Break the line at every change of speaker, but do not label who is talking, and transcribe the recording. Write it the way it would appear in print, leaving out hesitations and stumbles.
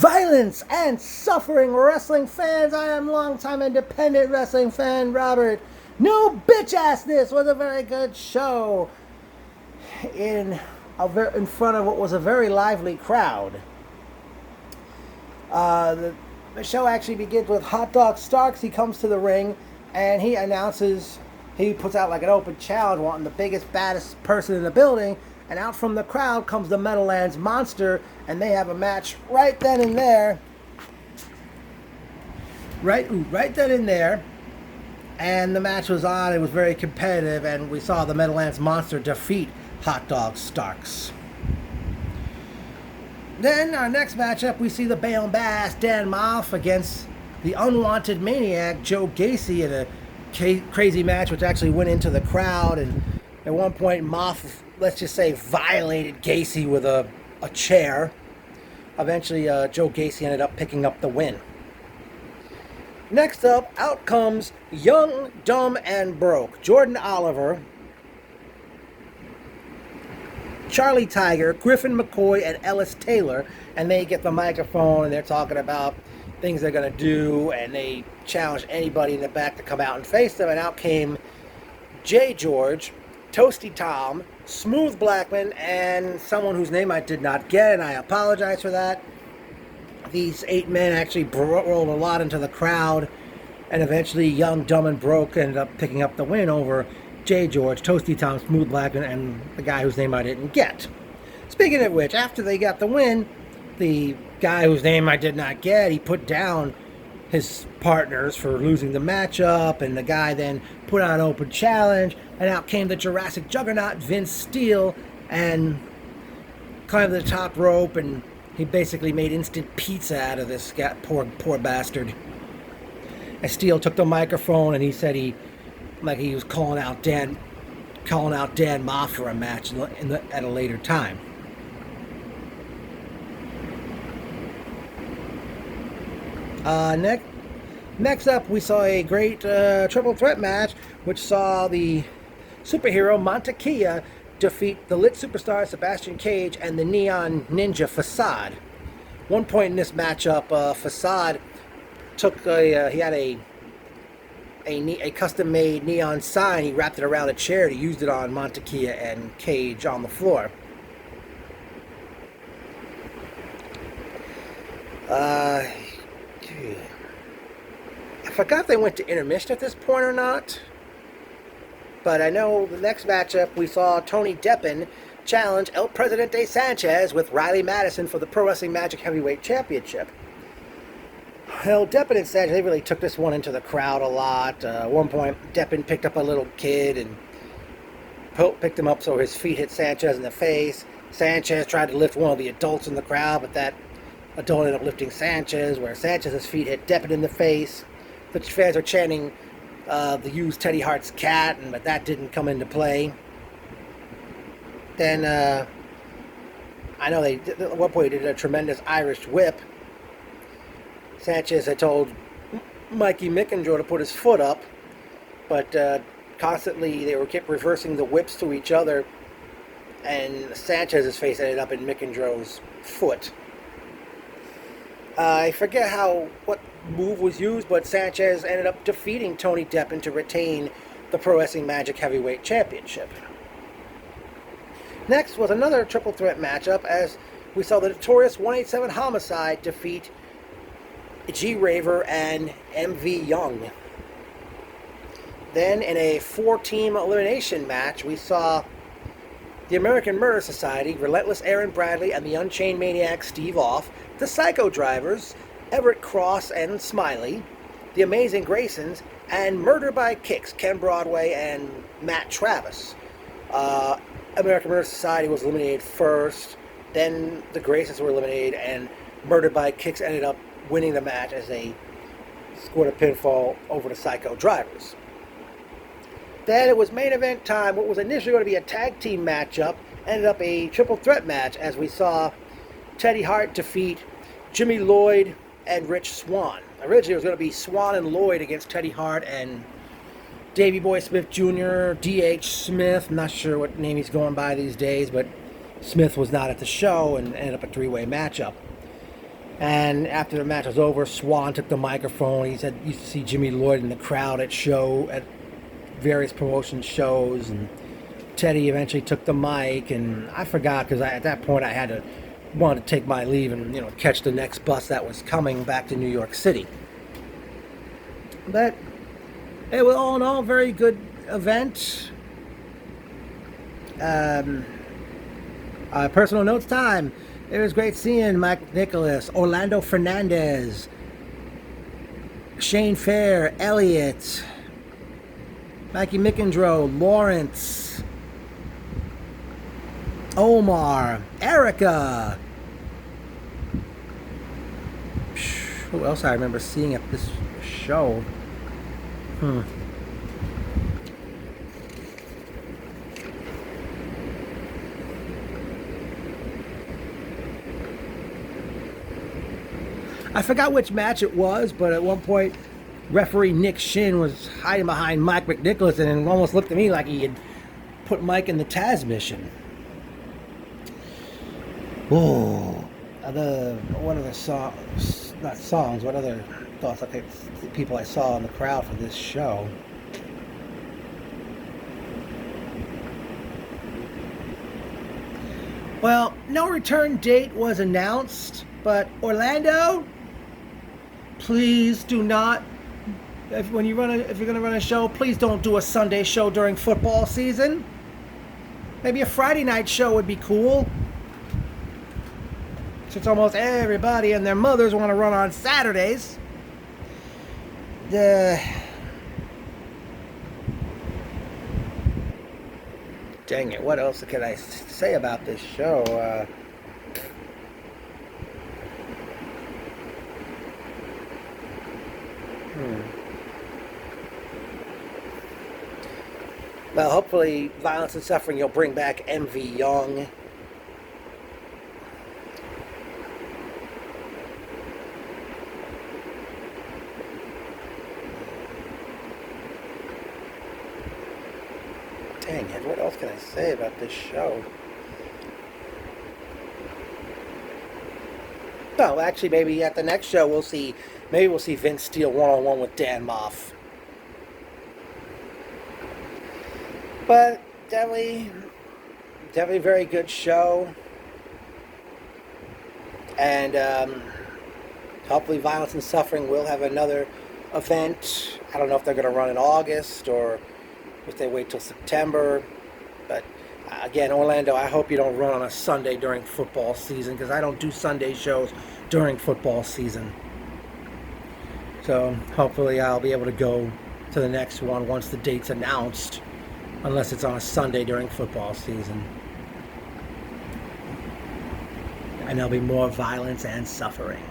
Violence and suffering wrestling fans. I am longtime independent wrestling fan Robert. New Bitchassness was a very good show in front of what was a very lively crowd. The show actually begins with Hot Dog Starks. He comes to the ring and he announces, he puts out like an open challenge wanting the biggest, baddest person in the building. And out from the crowd comes the Meadowlands Monster, and they have a match right then and there. Right then and there. And the match was on. It was very competitive, and we saw the Meadowlands Monster defeat Hot Dog Starks. Then our next matchup, we see the Bam Bass Dan Moff against the Unwanted Maniac Joe Gacy in a crazy match, which actually went into the crowd. And at one point, Moff, let's just say, violated Gacy with a chair. Eventually, Joe Gacy ended up picking up the win. Next up, out comes Young, Dumb, and Broke. Jordan Oliver, Charlie Tiger, Griffin McCoy, and Ellis Taylor. And they get the microphone and they're talking about things they're going to do. And they challenge anybody in the back to come out and face them. And out came Jay George, Toasty Tom, Smooth Blackman, and someone whose name I did not get, and I apologize for that. These 8 men actually rolled a lot into the crowd, and eventually Young, Dumb, and Broke ended up picking up the win over Jay George, Toasty Tom, Smooth Blackman, and the guy whose name I didn't get. Speaking of which, after they got the win, the guy whose name I did not get, he put down his partners for losing the matchup, and the guy then put on an open challenge, and out came the Jurassic Juggernaut Vince Steele and climbed to the top rope, and he basically made instant pizza out of this guy, poor bastard. And Steele took the microphone and he said he was calling out Dan Moff for a match at a later time. Next up, we saw a great triple threat match, which saw the superhero Montekia defeat the Lit Superstar Sebastian Cage and the Neon Ninja Facade. One point in this matchup, Facade he had a custom-made neon sign. He wrapped it around a chair. He used it on Montekia and Cage on the floor. I forgot if they went to intermission at this point or not. But I know the next matchup we saw Tony Deppen challenge El Presidente Sanchez with Riley Madison for the Pro Wrestling Magic Heavyweight Championship. Well, Deppen and Sanchez, they really took this one into the crowd a lot. At one point, Deppen picked up a little kid and picked him up so his feet hit Sanchez in the face. Sanchez tried to lift one of the adults in the crowd, but that adult ended up lifting Sanchez, where Sanchez's feet hit Deppen in the face. The fans are chanting the use Teddy Hart's cat, but that didn't come into play. Then I know at one point they did a tremendous Irish whip. Sanchez had told Mikey Mickendraw to put his foot up, but constantly they kept reversing the whips to each other, and Sanchez's face ended up in Mickendraw's foot. I forget what move was used, but Sanchez ended up defeating Tony Deppen to retain the Pro Wrestling Magic Heavyweight Championship. Next was another triple threat matchup as we saw the notorious 187 Homicide defeat G-Raver and MV Young. Then in a 4-team elimination match, we saw the American Murder Society, Relentless Aaron Bradley, and the Unchained Maniac Steve Off, the Psycho Drivers, Everett Cross and Smiley, the Amazing Graysons, and Murder by Kicks, Ken Broadway and Matt Travis. American Murder Society was eliminated first, then the Graysons were eliminated, and Murder by Kicks ended up winning the match as they scored a pinfall over the Psycho Drivers. Then it was main event time. What was initially going to be a tag team matchup ended up a triple threat match as we saw Teddy Hart defeat Jimmy Lloyd and Rich Swann. Originally it was going to be Swann and Lloyd against Teddy Hart and Davey Boy Smith Jr., D.H. Smith. I'm not sure what name he's going by these days, but Smith was not at the show and ended up a 3-way matchup. And after the match was over, Swan took the microphone. He said he used to see Jimmy Lloyd in the crowd at various promotion shows, and Teddy eventually took the mic, and I forgot because at that point I wanted to take my leave and catch the next bus that was coming back to New York City. But it was all in all a very good event. Personal notes time. It was great seeing Mike Nicholas, Orlando Fernandez, Shane Fair, Elliott, Mikey Mickendro, Lawrence, Omar, Erica. Who else I remember seeing at this show? I forgot which match it was, but at one point, referee Nick Shin was hiding behind Mike McNicholas and almost looked at me like he had put Mike in the Taz mission. Oh, what other songs? Not songs. What other thoughts? Okay, people I saw in the crowd for this show. Well, no return date was announced, but Orlando, please do not. If you're going to run a show, please don't do a Sunday show during football season. Maybe a Friday night show would be cool. Since almost everybody and their mothers want to run on Saturdays. Dang it, what else can I say about this show? Well, hopefully Violence and Suffering will bring back MV Young. Dang it, what else can I say about this show? No, actually, maybe at the next show we'll see Vince Steele one-on-one with Dan Moff. But definitely a very good show. And hopefully Violence and Suffering will have another event. I don't know if they're going to run in August or if they wait till September. But again, Orlando, I hope you don't run on a Sunday during football season, because I don't do Sunday shows during football season. So hopefully I'll be able to go to the next one once the date's announced, unless it's on a Sunday during football season. And there'll be more Violence and Suffering.